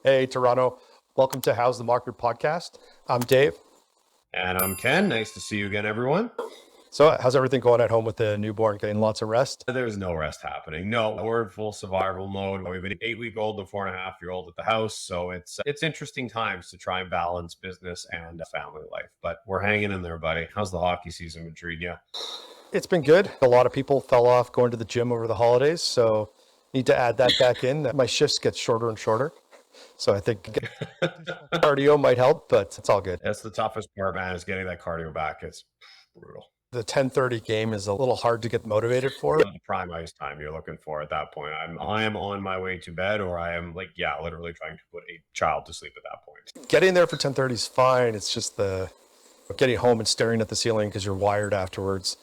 Hey, Toronto. Welcome to How's the Market podcast. I'm Dave. And I'm Ken. Nice to see you again, everyone. So, how's everything going at home with the newborn? Getting lots of rest? There's no rest happening. No, we're in full survival mode. We've an 8-week-old and 4.5-year-old at the house, so it's interesting times to try and balance business and family life. But we're hanging in there, buddy. How's the hockey season been treating you? It's been good. A lot of people fell off going to the gym over the holidays, so need to add that back in. My shifts get shorter and shorter, so I think cardio might help, but it's all good. That's the toughest part, man. Is getting that cardio back. It's brutal. The 10:30 game is a little hard to get motivated for. The prime ice time you're looking for at that point. I am on my way to bed, or I am literally trying to put a child to sleep at that point. Getting there for 10:30 is fine. It's just the getting home and staring at the ceiling because you're wired afterwards.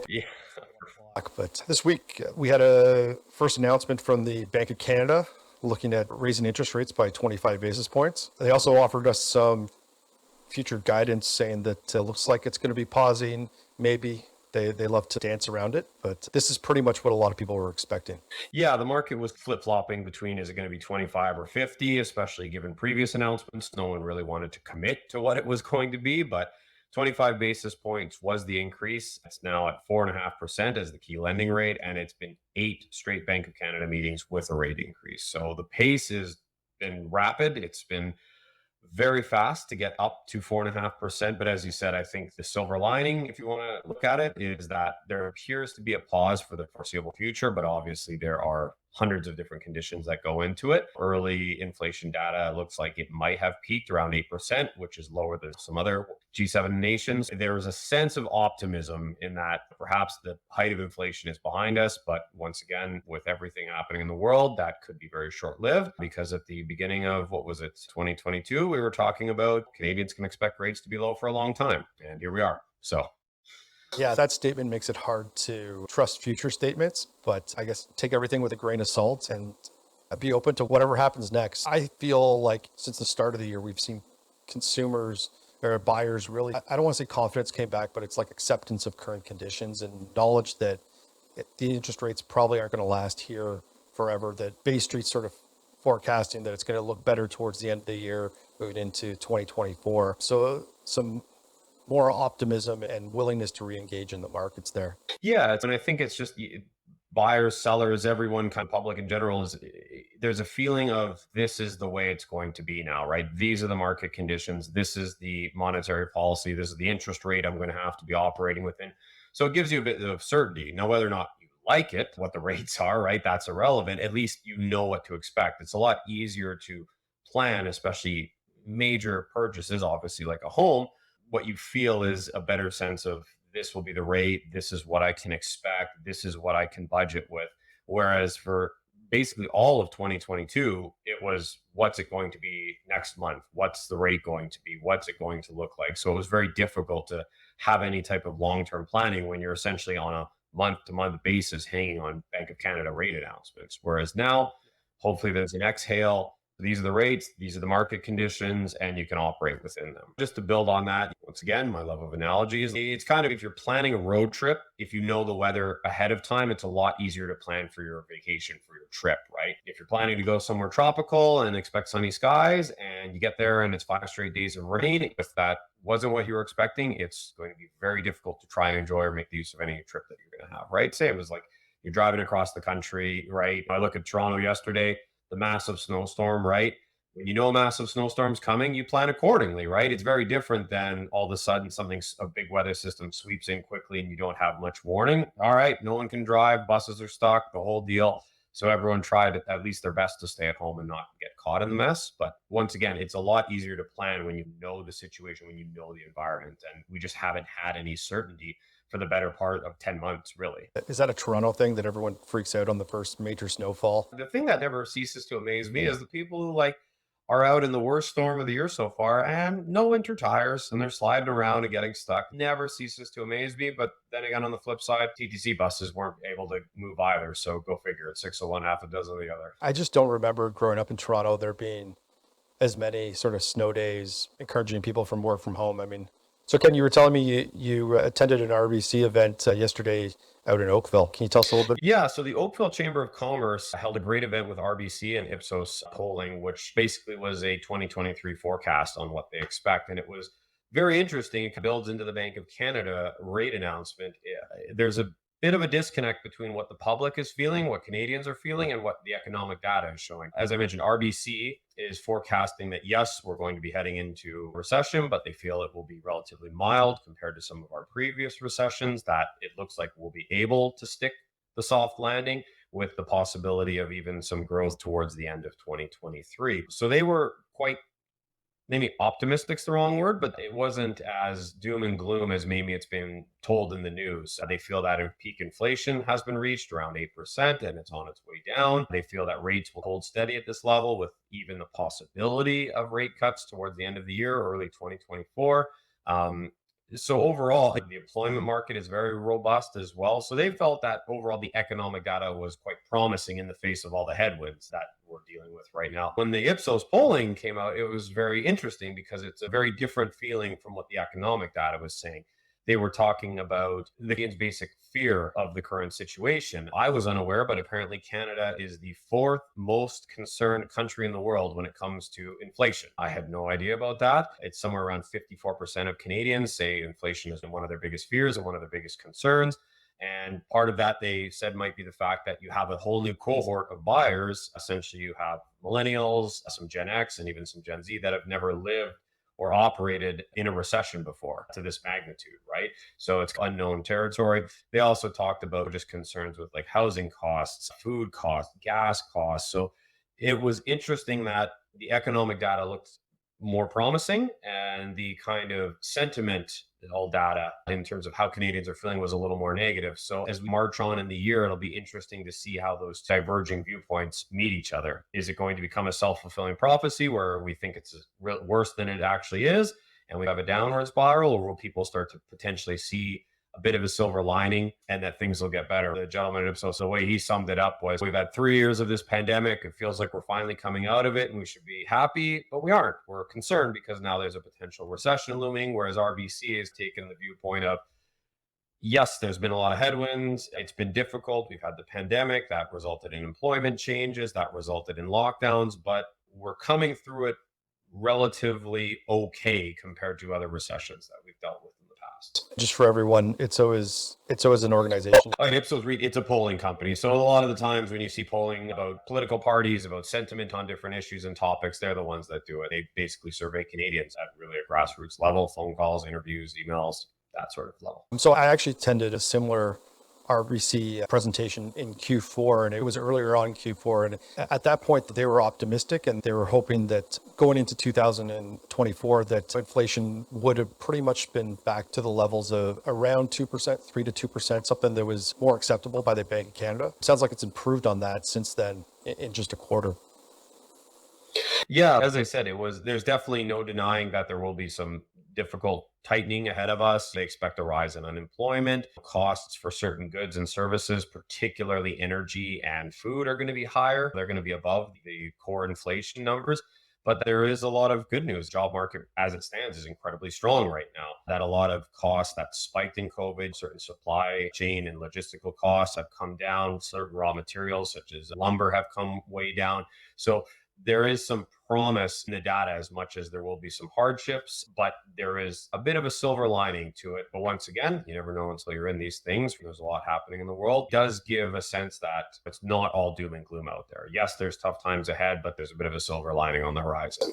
Yeah. But this week we had a first announcement from the Bank of Canada looking at raising interest rates by 25 basis points. They also offered us some future guidance saying that looks like it's going to be pausing. Maybe they love to dance around it, but this is pretty much what a lot of people were expecting. Yeah, the market was flip-flopping between is it going to be 25 or 50, especially given previous announcements. No one really wanted to commit to what it was going to be, but 25 basis points was the increase. It's now at 4.5% as the key lending rate, and it's been 8 straight Bank of Canada meetings with a rate increase. So the pace has been rapid. It's been very fast to get up to 4.5%. But as you said, I think the silver lining, if you want to look at it, is that there appears to be a pause for the foreseeable future. But obviously, there are hundreds of different conditions that go into it. Early inflation data looks like it might have peaked around 8%, which is lower than some other G7 nations. There is a sense of optimism in that perhaps the height of inflation is behind us. But once again, with everything happening in the world, that could be very short lived because at the beginning of 2022, we were talking about Canadians can expect rates to be low for a long time. And here we are. So Yeah, that statement makes it hard to trust future statements, but I guess take everything with a grain of salt and be open to whatever happens next. I feel like since the start of the year, we've seen consumers or buyers really, I don't want to say confidence came back, but it's like acceptance of current conditions and knowledge that the interest rates probably aren't going to last here forever, that Bay Street's sort of forecasting that it's going to look better towards the end of the year, moving into 2024. So some more optimism and willingness to re-engage in the markets there. yeah, and I think it's just buyers, sellers, everyone, kind of public in general is there's a feeling of this is the way it's going to be now, right? These are the market conditions. This is the monetary policy. This is the interest rate I'm going to have to be operating within. So it gives you a bit of certainty. Now, whether or not you like it, what the rates are, right? That's irrelevant. At least you know what to expect. It's a lot easier to plan, especially major purchases, obviously like a home. What you feel is a better sense of this will be the rate, this is what I can expect, this is what I can budget with. Whereas for basically all of 2022, it was what's it going to be next month? What's the rate going to be? What's it going to look like? So it was very difficult to have any type of long term planning when you're essentially on a month to month basis hanging on Bank of Canada rate announcements. Whereas now, hopefully, there's an exhale. These are the rates, these are the market conditions, and you can operate within them. Just to build on that, once again, my love of analogies, it's kind of if you're planning a road trip, if you know the weather ahead of time, it's a lot easier to plan for your vacation, for your trip, right? If you're planning to go somewhere tropical and expect sunny skies, and you get there and it's 5 straight days of rain, if that wasn't what you were expecting, it's going to be very difficult to try and enjoy or make the use of any trip that you're going to have, right? Say it was like you're driving across the country, right? I look at Toronto yesterday, the massive snowstorm, right? When you know a massive snowstorm's coming, you plan accordingly, right? It's very different than all of a sudden a big weather system sweeps in quickly and you don't have much warning. All right, no one can drive, buses are stuck, the whole deal. So everyone tried at least their best to stay at home and not get caught in the mess. But once again, it's a lot easier to plan when you know the situation, when you know the environment. And we just haven't had any certainty for the better part of 10 months, really. Is that a Toronto thing that everyone freaks out on the first major snowfall? The thing that never ceases to amaze me is the people who are out in the worst storm of the year so far and no winter tires and they're sliding around and getting stuck. Never ceases to amaze me. But then again, on the flip side, TTC buses weren't able to move either. So go figure. It's 601, half a dozen of the other. I just don't remember growing up in Toronto there being as many sort of snow days encouraging people from work from home. I mean, So Ken, you were telling me you attended an RBC event yesterday out in Oakville. Can you tell us a little bit? Yeah, so the Oakville Chamber of Commerce held a great event with RBC and Ipsos polling, which basically was a 2023 forecast on what they expect. And it was very interesting. It builds into the Bank of Canada rate announcement. There's a bit of a disconnect between what the public is feeling, what Canadians are feeling, and what the economic data is showing. As I mentioned, RBC is forecasting that, yes, we're going to be heading into recession, but they feel it will be relatively mild compared to some of our previous recessions, that it looks like we'll be able to stick the soft landing with the possibility of even some growth towards the end of 2023. So they were quite, maybe optimistic's the wrong word, but it wasn't as doom and gloom as maybe it's been told in the news. They feel that peak inflation has been reached around 8% and it's on its way down. They feel that rates will hold steady at this level with even the possibility of rate cuts towards the end of the year, early 2024. So overall, the employment market is very robust as well. So they felt that overall the economic data was quite promising in the face of all the headwinds that we're dealing with right now. When the Ipsos polling came out, it was very interesting because it's a very different feeling from what the economic data was saying. They were talking about the Canadians' basic fear of the current situation. I was unaware, but apparently Canada is the fourth most concerned country in the world when it comes to inflation. I had no idea about that. It's somewhere around 54% of Canadians say inflation is one of their biggest fears and one of their biggest concerns. And part of that, they said, might be the fact that you have a whole new cohort of buyers. Essentially, you have millennials, some Gen X, and even some Gen Z that have never lived or operated in a recession before to this magnitude, right? So it's unknown territory. They also talked about just concerns with like housing costs, food costs, gas costs. So it was interesting that the economic data looked more promising and the kind of sentiment, all data in terms of how Canadians are feeling was a little more negative. So as we march on in the year, it'll be interesting to see how those diverging viewpoints meet each other. Is it going to become a self-fulfilling prophecy where we think it's worse than it actually is and we have a downward spiral, or will people start to potentially see a bit of a silver lining and that things will get better? The gentleman at Ipsos, the way he summed it up was, we've had 3 years of this pandemic. It feels like we're finally coming out of it and we should be happy, but we aren't. We're concerned because now there's a potential recession looming, whereas RBC has taken the viewpoint of, yes, there's been a lot of headwinds. It's been difficult. We've had the pandemic that resulted in employment changes, that resulted in lockdowns, but we're coming through it relatively okay compared to other recessions that we've dealt with in the past. Just for everyone, it's always an organization. Ipsos Reid, it's a polling company. So a lot of the times when you see polling about political parties, about sentiment on different issues and topics, they're the ones that do it. They basically survey Canadians at really a grassroots level, phone calls, interviews, emails, that sort of level. So I actually attended a similar RBC presentation in Q4, and it was earlier on in Q4. And at that point, they were optimistic and they were hoping that going into 2024, that inflation would have pretty much been back to the levels of around 2%, 3 to 2%, something that was more acceptable by the Bank of Canada. It sounds like it's improved on that since then in just a quarter. Yeah, as I said, there's definitely no denying that there will be some difficult tightening ahead of us. They expect a rise in unemployment. Costs for certain goods and services, particularly energy and food, are going to be higher. They're going to be above the core inflation numbers. But there is a lot of good news. Job market as it stands is incredibly strong right now. That a lot of costs that spiked in COVID, certain supply chain and logistical costs have come down. Certain raw materials such as lumber have come way down. So there is some promise in the data, as much as there will be some hardships, but there is a bit of a silver lining to it. But once again, you never know until you're in these things. There's a lot happening in the world. It does give a sense that it's not all doom and gloom out there. Yes, there's tough times ahead, but there's a bit of a silver lining on the horizon.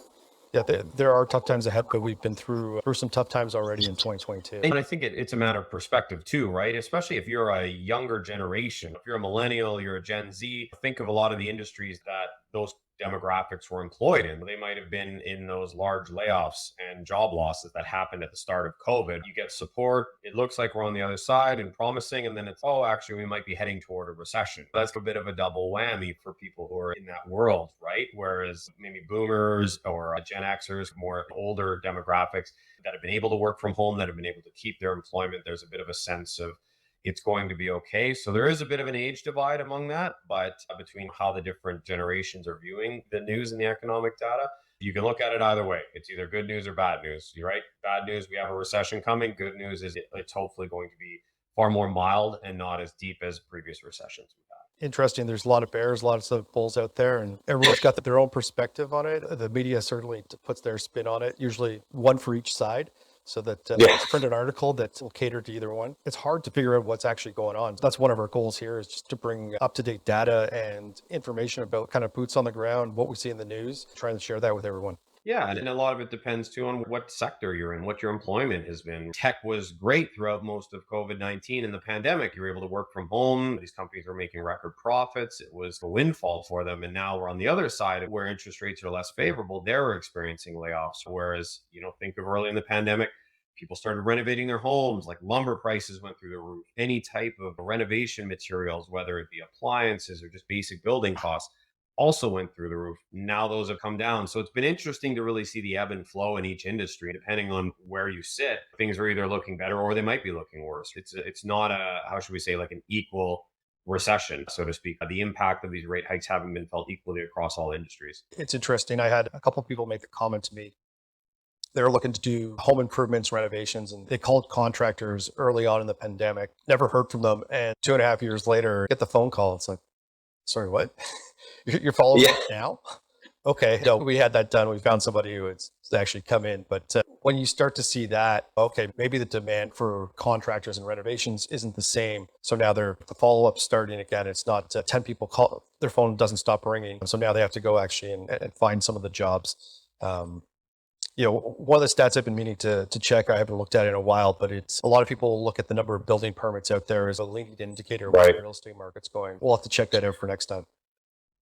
Yeah, there are tough times ahead, but we've been through some tough times already in 2022. And I think it's a matter of perspective too, right? Especially if you're a younger generation, if you're a millennial, you're a Gen Z, think of a lot of the industries that those demographics were employed in. They might have been in those large layoffs and job losses that happened at the start of COVID. You get support. It looks like we're on the other side and promising. And then it's, oh, actually, we might be heading toward a recession. That's a bit of a double whammy for people who are in that world, right? Whereas maybe boomers or Gen Xers, more older demographics that have been able to work from home, that have been able to keep their employment, there's a bit of a sense of it's going to be okay. So there is a bit of an age divide among that, but between how the different generations are viewing the news and the economic data, You can look at it either way. It's either good news or bad news. You're right. Bad news, we have a recession coming. Good news is it's hopefully going to be far more mild and not as deep as previous recessions we've had. Interesting. There's a lot of bears, lots of bulls out there, and everyone's got their own perspective on it. The media certainly puts their spin on it, usually one for each side, so that print an article that will cater to either one. It's hard to figure out what's actually going on. That's one of our goals here, is just to bring up-to-date data and information about kind of boots on the ground, what we see in the news, trying to share that with everyone. Yeah, and a lot of it depends too on what sector you're in, what your employment has been. Tech was great throughout most of COVID-19 and the pandemic. You were able to work from home. These companies were making record profits. It was a windfall for them. And now we're on the other side where interest rates are less favorable. They're experiencing layoffs. Whereas, think of early in the pandemic, people started renovating their homes, like lumber prices went through the roof. Any type of renovation materials, whether it be appliances or just basic building costs, also went through the roof. Now those have come down. So it's been interesting to really see the ebb and flow in each industry. Depending on where you sit, things are either looking better or they might be looking worse. It's not a, how should we say, like an equal recession, so to speak. The impact of these rate hikes haven't been felt equally across all industries. It's interesting. I had a couple of people make the comment to me. They're looking to do home improvements, renovations, and they called contractors early on in the pandemic. Never heard from them. And 2.5 years later, get the phone call. It's like, sorry, what? You're following up now? Okay, no, we had that done. We found somebody who has actually come in. But when you start to see that, okay, maybe the demand for contractors and renovations isn't the same. So now the follow-up starting again. It's not 10 people call, their phone doesn't stop ringing. So now they have to go actually and find some of the jobs. One of the stats I've been meaning to check, I haven't looked at it in a while, but it's a lot of people look at the number of building permits out there as a leading indicator of where the real estate market's going. We'll have to check that out for next time.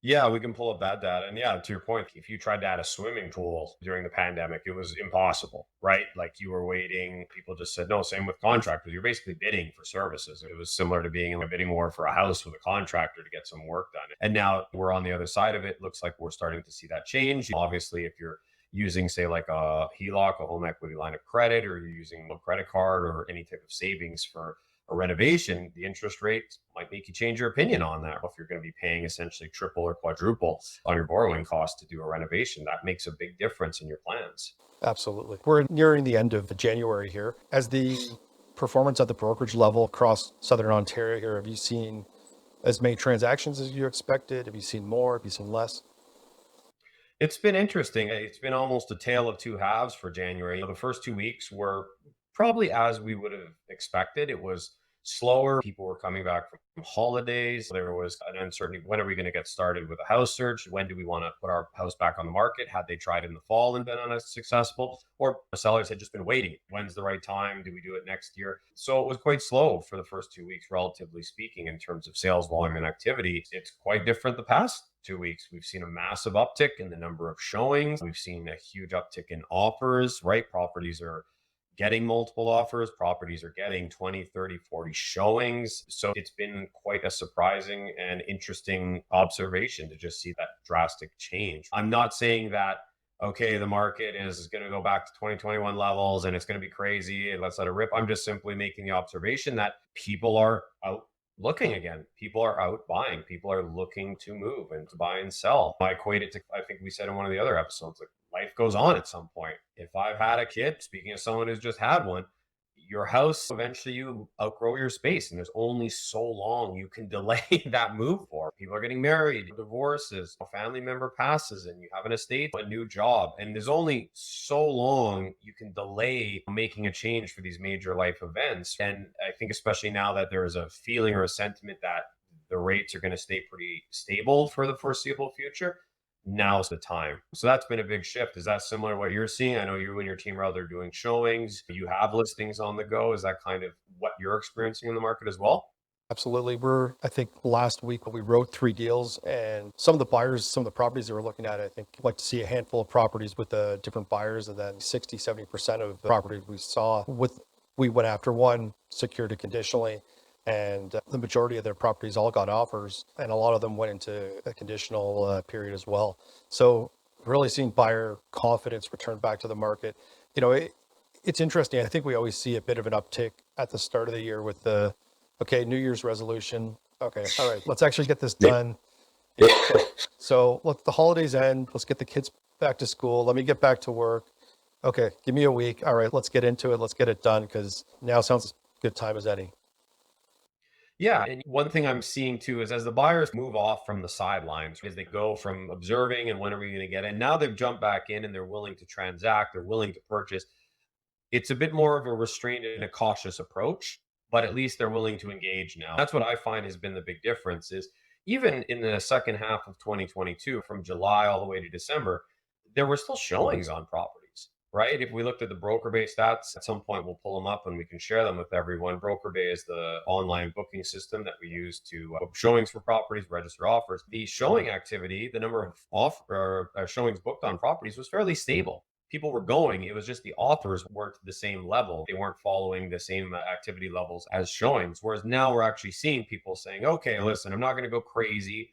Yeah, we can pull up that data. And yeah, to your point, if you tried to add a swimming pool during the pandemic, it was impossible, right? Like you were waiting. People just said no. Same with contractors. You're basically bidding for services. It was similar to being in a bidding war for a house with a contractor to get some work done. And now we're on the other side of it. Looks like we're starting to see that change. Obviously, if you're using, say, like a HELOC, a home equity line of credit, or you're using a credit card or any type of savings for a renovation, the interest rate might make you change your opinion on that. If you're going to be paying essentially triple or quadruple on your borrowing cost to do a renovation, that makes a big difference in your plans. Absolutely. We're nearing the end of January here. As the performance at the brokerage level across Southern Ontario here, have you seen as many transactions as you expected? Have you seen more? Have you seen less? It's been interesting. It's been almost a tale of two halves for January. The first 2 weeks were probably as we would have expected. It was slower. People were coming back from holidays. There was an uncertainty. When are we going to get started with a house search? When do we want to put our house back on the market? Had they tried in the fall and been unsuccessful? Or the sellers had just been waiting. When's the right time? Do we do it next year? So it was quite slow for the first 2 weeks, relatively speaking, in terms of sales volume and activity. It's quite different the past 2 weeks. We've seen a massive uptick in the number of showings. We've seen a huge uptick in offers, right? Properties are getting multiple offers. Properties are getting 20, 30, 40 showings. So it's been quite a surprising and interesting observation to just see that drastic change. I'm not saying that, okay, the market is going to go back to 2021 levels and it's going to be crazy and let's let it rip. I'm just simply making the observation that people are out looking again. People are out buying. People are looking to move and to buy and sell. I equate it to, I think we said in one of the other episodes, like life goes on at some point. If I've had a kid, speaking of someone who's just had one, your house, eventually you outgrow your space and there's only so long you can delay that move for. People are getting married, divorces, a family member passes and you have an estate, a new job. And there's only so long you can delay making a change for these major life events. And I think especially now that there is a feeling or a sentiment that the rates are going to stay pretty stable for the foreseeable future, now's the time. So that's been a big shift. Is that similar to what you're seeing? I know you and your team are out there doing showings. You have listings on the go. Is that kind of what you're experiencing in the market as well? Absolutely. I think last week we wrote 3 deals, and some of the buyers, some of the properties that we're looking at, I think like to see a handful of properties with different buyers, and then 60, 70% of the properties we went after one, secured it conditionally. And the majority of their properties all got offers, and a lot of them went into a conditional period as well. So really seeing buyer confidence return back to the market. It's interesting. I think we always see a bit of an uptick at the start of the year with New Year's resolution. Okay, all right, let's actually get this done. So let the holidays end. Let's get the kids back to school. Let me get back to work. Okay, give me a week. All right, let's get into it. Let's get it done because now sounds as good time as any. Yeah. And one thing I'm seeing too is as the buyers move off from the sidelines, as they go from observing and when are we going to get in, now they've jumped back in and they're willing to transact, they're willing to purchase. It's a bit more of a restrained and a cautious approach, but at least they're willing to engage now. That's what I find has been the big difference is even in the second half of 2022, from July all the way to December, there were still showings on properties, right? If we looked at the Broker Bay stats, at some point we'll pull them up and we can share them with everyone. Broker Bay is the online booking system that we use to book showings for properties, register offers. The showing activity, the number of showings booked on properties was fairly stable. People were going. It was just the authors weren't the same level. They weren't following the same activity levels as showings. Whereas now we're actually seeing people saying, okay, listen, I'm not going to go crazy.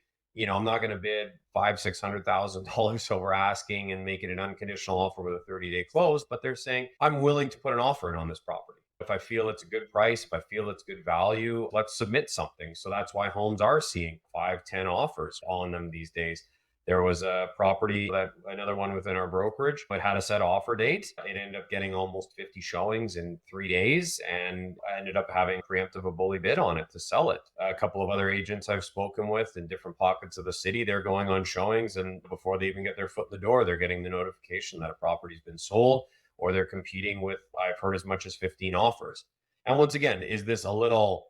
I'm not going to bid $500,000-$600,000 over asking and make it an unconditional offer with a 30-day close. But they're saying, I'm willing to put an offer in on this property. If I feel it's a good price, if I feel it's good value, let's submit something. So that's why homes are seeing 5, 10 offers on them these days. There was a property that another one within our brokerage, but had a set offer date. It ended up getting almost 50 showings in 3 days, and I ended up having preemptive a bully bid on it to sell it. A couple of other agents I've spoken with in different pockets of the city, they're going on showings, and before they even get their foot in the door, they're getting the notification that a property's been sold, or they're competing with, I've heard, as much as 15 offers. And once again, is this a little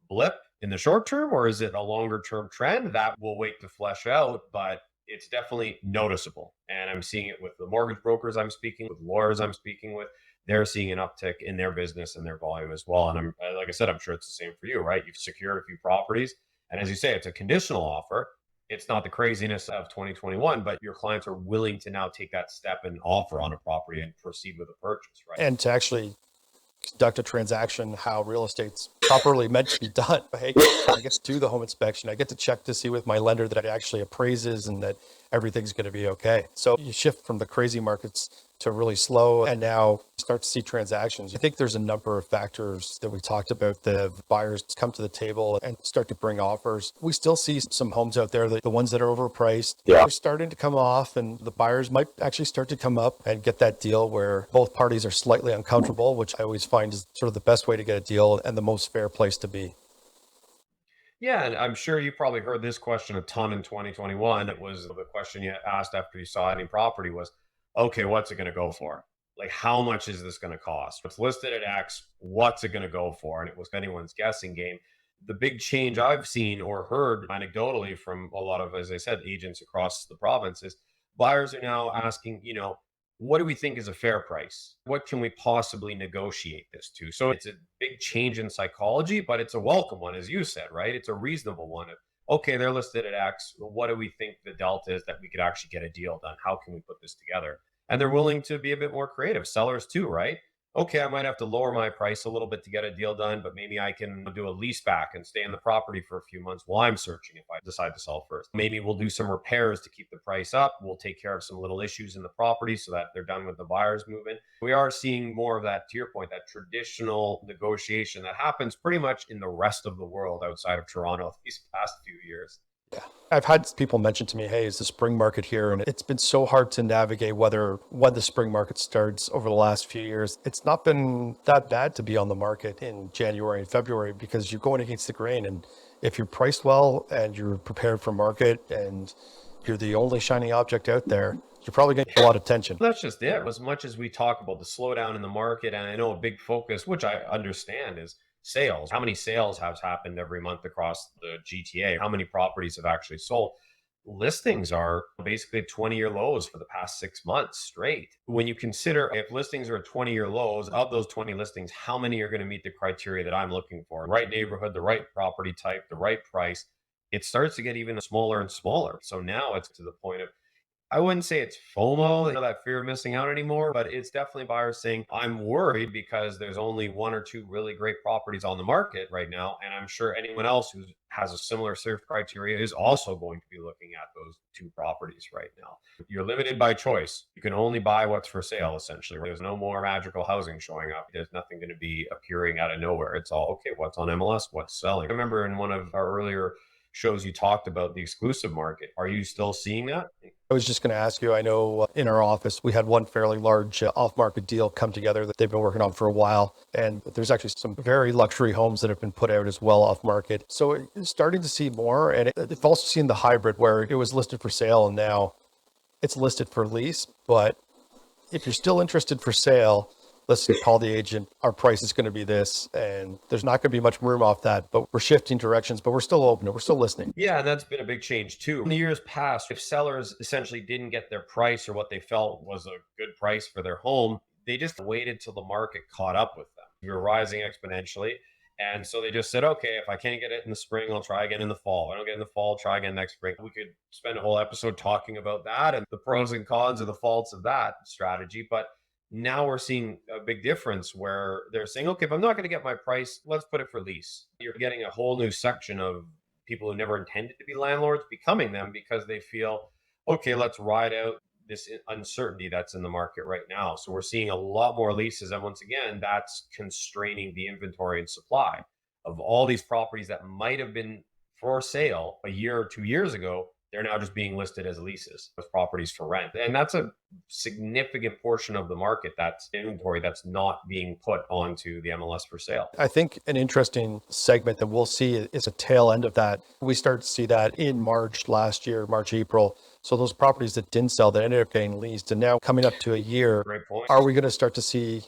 blip in the short term, or is it a longer term trend? That will wait to flesh out, but it's definitely noticeable. And I'm seeing it with the mortgage brokers I'm speaking with, lawyers I'm speaking with. They're seeing an uptick in their business and their volume as well. And like I said, I'm sure it's the same for you, right? You've secured a few properties. And as you say, it's a conditional offer. It's not the craziness of 2021, but your clients are willing to now take that step and offer on a property and proceed with a purchase, right? And to actually conduct a transaction how real estate's properly meant to be done. Hey, I get to do the home inspection. I get to check to see with my lender that it actually appraises and that everything's going to be okay. So you shift from the crazy markets to really slow, and now start to see transactions. I think there's a number of factors that we talked about. The buyers come to the table and start to bring offers. We still see some homes out there, the ones that are overpriced, they're starting to come off, and the buyers might actually start to come up and get that deal where both parties are slightly uncomfortable, which I always find is sort of the best way to get a deal and the most fair place to be. Yeah, and I'm sure you probably heard this question a ton in 2021. It was the question you asked after you saw any property was, okay, what's it going to go for? Like, how much is this going to cost? It's listed at X. What's it going to go for? And it was anyone's guessing game. The big change I've seen or heard anecdotally from a lot of, as I said, agents across the province is buyers are now asking, what do we think is a fair price? What can we possibly negotiate this to? So it's a big change in psychology, but it's a welcome one, as you said, right? It's a reasonable one. Okay, they're listed at X. What do we think the delta is that we could actually get a deal done? How can we put this together? And they're willing to be a bit more creative. Sellers too, right? Okay, I might have to lower my price a little bit to get a deal done, but maybe I can do a lease back and stay in the property for a few months while I'm searching if I decide to sell first. Maybe we'll do some repairs to keep the price up. We'll take care of some little issues in the property so that they're done with the buyer's moving. We are seeing more of that, to your point, that traditional negotiation that happens pretty much in the rest of the world outside of Toronto these past few years. Yeah. I've had people mention to me, hey, is the spring market here? And it's been so hard to navigate when the spring market starts over the last few years. It's not been that bad to be on the market in January and February because you're going against the grain. And if you're priced well and you're prepared for market and you're the only shiny object out there, you're probably going to get a lot of attention. That's just it. As much as we talk about the slowdown in the market, and I know a big focus, which I understand, is sales. How many sales have happened every month across the GTA? How many properties have actually sold? Listings are basically 20-year lows for the past 6 months straight. When you consider if listings are at 20-year lows, of those 20 listings, how many are going to meet the criteria that I'm looking for? Right neighborhood, the right property type, the right price. It starts to get even smaller and smaller. So now it's to the point of, I wouldn't say it's FOMO, that fear of missing out anymore, but it's definitely buyers saying, I'm worried because there's only one or two really great properties on the market right now. And I'm sure anyone else who has a similar search criteria is also going to be looking at those two properties right now. You're limited by choice. You can only buy what's for sale, essentially. There's no more magical housing showing up. There's nothing going to be appearing out of nowhere. It's all, okay, what's on MLS? What's selling? I remember in one of our earlier shows you talked about the exclusive market. Are you still seeing that? I was just going to ask you, I know in our office, we had one fairly large off-market deal come together that they've been working on for a while. And there's actually some very luxury homes that have been put out as well off-market. So it's starting to see more. And they've also seen the hybrid where it was listed for sale and now it's listed for lease. But if you're still interested for sale, let's call the agent, our price is going to be this, and there's not going to be much room off that, but we're shifting directions, but we're still open, we're still listening. Yeah, and that's been a big change too. In the years past, if sellers essentially didn't get their price or what they felt was a good price for their home, they just waited till the market caught up with them. You're rising exponentially. And so they just said, okay, if I can't get it in the spring, I'll try again in the fall. If I don't get it in the fall, I'll try again next spring. We could spend a whole episode talking about that and the pros and cons or the faults of that strategy. But now we're seeing a big difference where they're saying, okay, if I'm not going to get my price, let's put it for lease. You're getting a whole new section of people who never intended to be landlords becoming them because they feel, okay, let's ride out this uncertainty that's in the market right now. So we're seeing a lot more leases. And once again, that's constraining the inventory and supply of all these properties that might have been for sale a year or 2 years ago. They're now just being listed as leases, as properties for rent. And that's a significant portion of the market, that's inventory that's not being put onto the MLS for sale. I think an interesting segment that we'll see is a tail end of that. We started to see that in March last year, March, April. So those properties that didn't sell that ended up getting leased, and now coming up to a year, Great point. are we going to start to see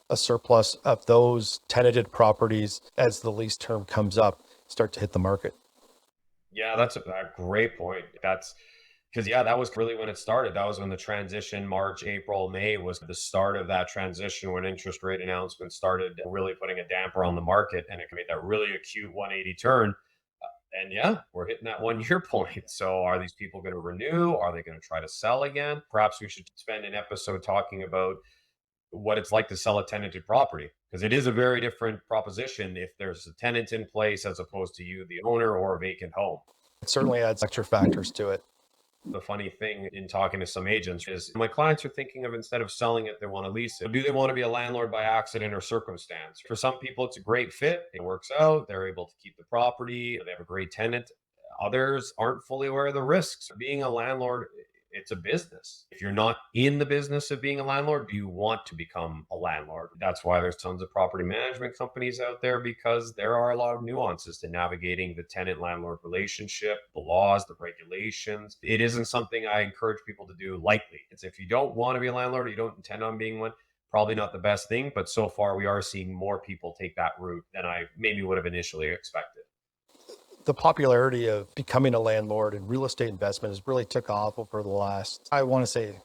a surplus of those tenanted properties as the lease term comes up, start to hit the market? Yeah, that's a great point. That's because, yeah, that was really when it started. That was when the transition, March, April, May was the start of that transition when interest rate announcements started really putting a damper on the market, and it made that really acute 180 turn. And yeah, we're hitting that 1 year point. So are these people going to renew? Are they going to try to sell again? Perhaps we should spend an episode talking about what it's like to sell a tenanted property, because it is a very different proposition if there's a tenant in place as opposed to you, the owner, or a vacant home. It certainly adds extra factors to it. The funny thing in talking to some agents is my clients are thinking of, instead of selling it, they want to lease it. Do they want to be a landlord by accident or circumstance? For some people, it's a great fit. It works out. They're able to keep the property. They have a great tenant. Others aren't fully aware of the risks. Being a landlord, it's a business. If you're not in the business of being a landlord, do you want to become a landlord? That's why there's tons of property management companies out there, because there are a lot of nuances to navigating the tenant landlord relationship, the laws, the regulations. It isn't something I encourage people to do lightly. It's if you don't want to be a landlord, or you don't intend on being one, probably not the best thing. But so far, we are seeing more people take that route than I maybe would have initially expected. The popularity of becoming a landlord and real estate investment has really took off over the last, I want to say,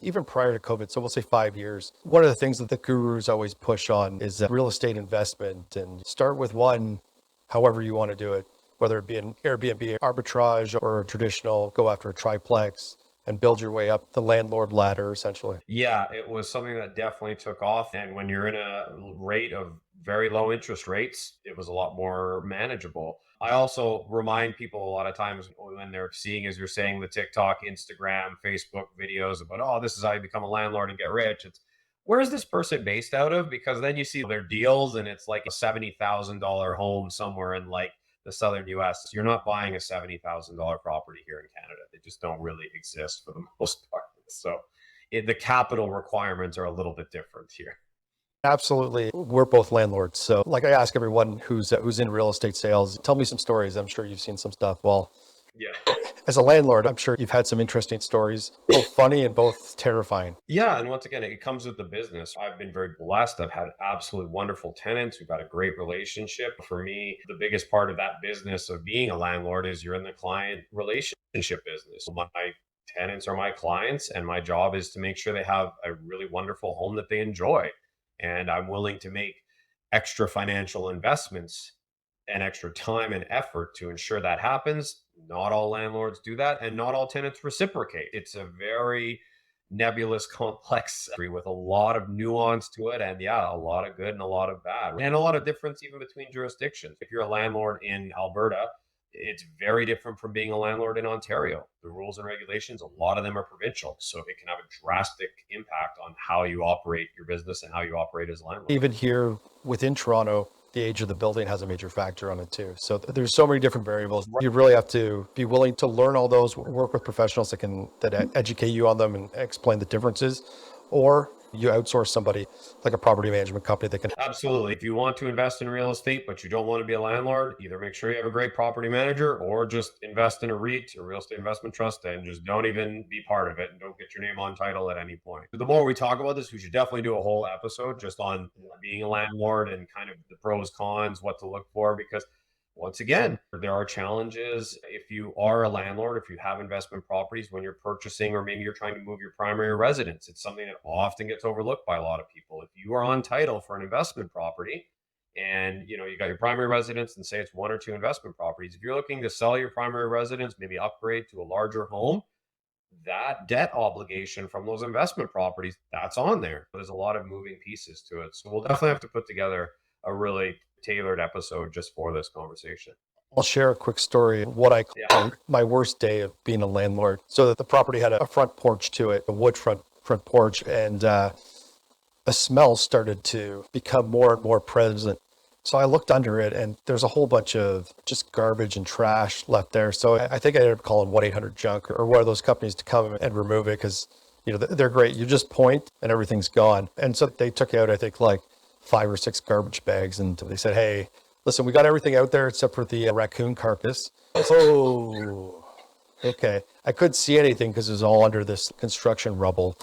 even prior to COVID. So we'll say 5 years. One of the things that the gurus always push on is that real estate investment, and start with one, however you want to do it, whether it be an Airbnb arbitrage or a traditional, go after a triplex and build your way up the landlord ladder, essentially. Yeah, it was something that definitely took off. And when you're in a rate of very low interest rates, it was a lot more manageable. I also remind people a lot of times when they're seeing, as you're saying, the TikTok, Instagram, Facebook videos about, oh, this is how you become a landlord and get rich. It's, where is this person based out of? Because then you see their deals and it's like a $70,000 home somewhere in like the southern US. You're not buying a $70,000 property here in Canada. They just don't really exist for the most part. So the capital requirements are a little bit different here. Absolutely. We're both landlords. So like I ask everyone who's in real estate sales, tell me some stories. I'm sure you've seen some stuff. Well, Yeah. as a landlord, I'm sure you've had some interesting stories, both funny and both terrifying. Yeah. And once again, it comes with the business. I've been very blessed. I've had absolutely wonderful tenants. We've got a great relationship. For me, the biggest part of that business of being a landlord is you're in the client relationship business. My tenants are my clients, and my job is to make sure they have a really wonderful home that they enjoy. And I'm willing to make extra financial investments and extra time and effort to ensure that happens. Not all landlords do that, and not all tenants reciprocate. It's a very nebulous, complex with a lot of nuance to it. And yeah, a lot of good and a lot of bad, and a lot of difference even between jurisdictions. If you're a landlord in Alberta, it's very different from being a landlord in Ontario. The rules and regulations, a lot of them are provincial. So it can have a drastic impact on how you operate your business and how you operate as a landlord. Even here within Toronto, the age of the building has a major factor on it too. So there's so many different variables. You really have to be willing to learn all those, work with professionals that educate you on them and explain the differences, or you outsource somebody like a property management company that can. Absolutely. If you want to invest in real estate, but you don't want to be a landlord, either make sure you have a great property manager or just invest in a REIT, a real estate investment trust, and just don't even be part of it and don't get your name on title at any point. The more we talk about this, we should definitely do a whole episode just on being a landlord and kind of the pros, cons, what to look for, because once again, there are challenges if you are a landlord, if you have investment properties when you're purchasing, or maybe you're trying to move your primary residence. It's something that often gets overlooked by a lot of people. If you are on title for an investment property and you got your primary residence and say it's one or two investment properties, if you're looking to sell your primary residence, maybe upgrade to a larger home, that debt obligation from those investment properties, that's on there. There's a lot of moving pieces to it. So we'll definitely have to put together a really tailored episode just for this conversation. I'll share a quick story of what I call my worst day of being a landlord. So that the property had a front porch to it, a wood front porch, and a smell started to become more and more present. So I looked under it and there's a whole bunch of just garbage and trash left there. So I think I ended up calling 1-800-JUNK or one of those companies to come and remove it, because they're great. You just point and everything's gone. And so they took out, I think, like 5 or 6 garbage bags, and they said, "Hey, listen, we got everything out there except for the raccoon carcass." Oh, okay. I couldn't see anything because it was all under this construction rubble.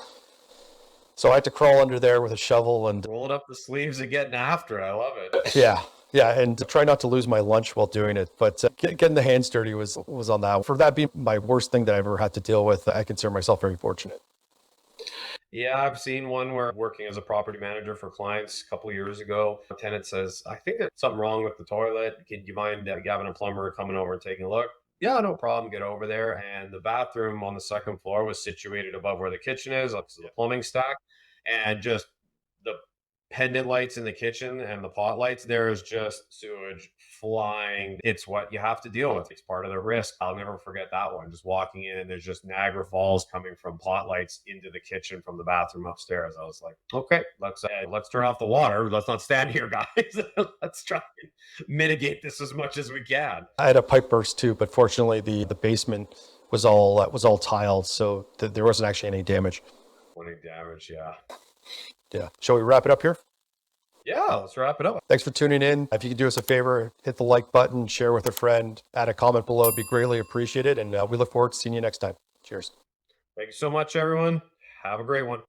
So I had to crawl under there with a shovel and rolling up the sleeves and getting after it. I love it. Yeah, and try not to lose my lunch while doing it. But getting the hands dirty was on that. For that being my worst thing that I've ever had to deal with, I consider myself very fortunate. Yeah, I've seen one where working as a property manager for clients a couple of years ago, a tenant says, "I think there's something wrong with the toilet. Can you mind having a plumber coming over and taking a look?" Yeah, no problem. Get over there. And the bathroom on the second floor was situated above where the kitchen is, up to the plumbing stack. And just the pendant lights in the kitchen and the pot lights, there is just sewage flying. It's what you have to deal with. It's part of the risk. I'll never forget that one. Just walking in and there's just Niagara Falls coming from pot lights into the kitchen from the bathroom upstairs. I was like, okay, let's turn off the water. Let's not stand here, guys. Let's try and mitigate this as much as we can. I had a pipe burst too, but fortunately the basement was all tiled, so there wasn't actually any damage. Yeah. Yeah. Shall we wrap it up here? Yeah, let's wrap it up. Thanks for tuning in. If you could do us a favor, hit the like button, share with a friend, add a comment below. It'd be greatly appreciated. And we look forward to seeing you next time. Cheers. Thank you so much, everyone. Have a great one.